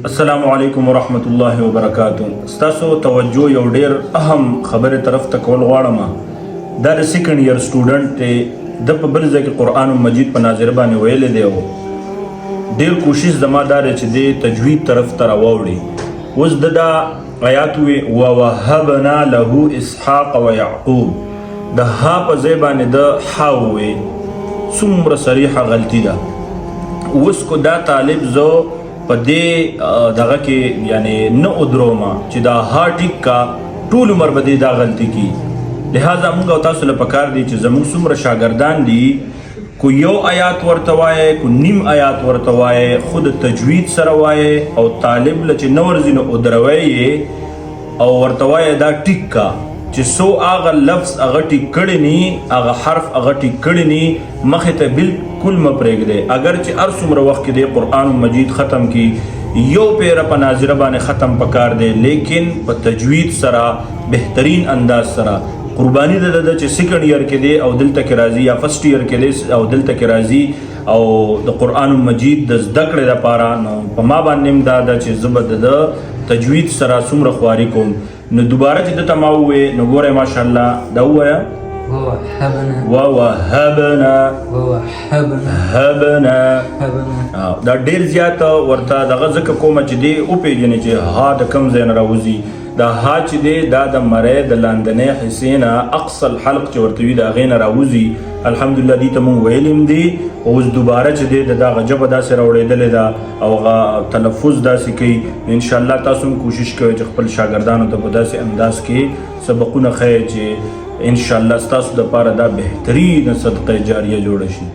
السلام علیکم ورحمت الله وبرکاتہ. ستاسو توجه یو ډیر اهم خبره طرف ته کول غواړم. دا د سیکنډ ایئر سټوډنټ دی، د په بل ځای کې قرآن مجید په ناظره باندې ویلی دی او ډیر کوشش زما دا دی چې د تجوید طرف ته راواوړي. اوس د دا آیات وی ووهبنا له اسحاق ويعقوب، د ها په ځای باندې د ح وی څومره صریحه غلطي ده. اوس کو دا طالب زه په دې دغه کې یعنی نه ادرومه چې دا ها ټیک کا ټول عمر به دا غلطي کی. لہذا موږ او تاسو له پکار دی چې زموږ څومره شاګردان دي کو یو آیات ورته وایي کو نیم آیات ورته وایي خود تجوید سره وایي او طالب له چې نور ځینو ادروي او ورته وایي دا ټیک کا چې سو هغه لفظ هغه ټیک کړی نی هغه حرف هغه ټیک کړی نی مخې ته بالکل مه پرېږدئ. اگر چې هر څومره وخت کې دی قرآن مجید ختم کی یو پیره په ناظره باندې ختم پکار دی، لیکن په تجوید سره بهترین انداز سره. قربانی ده چې سیکنډ ایئر کې دی او دلته کې راځي یا فرسٹ ایئر کې دی او دلته کې راځي او د قرآن مجید د زده کړې لپاره، نو په ما باندې دا ده چې زه به د تجوید سره څومره خواري کوم. نو دوباره چې دته ما ووایې نو ګوره ماشاءالله دا ووایه ووهبنا دا ډیر زیات ورته دغه ځکه کومه چې دی وپېژنې چې ها د کوم ځای نه راوځي. دا ها چې دی دا د مرۍ د لاندنۍ حصې نه اقصى الحلق چې ورته وي د هغې نه راوځي. الحمدلله دې ته مونږ ویلي هم دي. اوس دوباره چې دی د دغه ژبه داسې راوړېدلې ده او هغه تلفظ داسې کوي. انشاءالله تاسو هم کوشش کوئ چې خپل شاګردانو ته په داسې انداز کې سبقونه ښیئ چې انشاءالله ستاسو دپاره دا بهترین صدقه جاریه جوړه شي.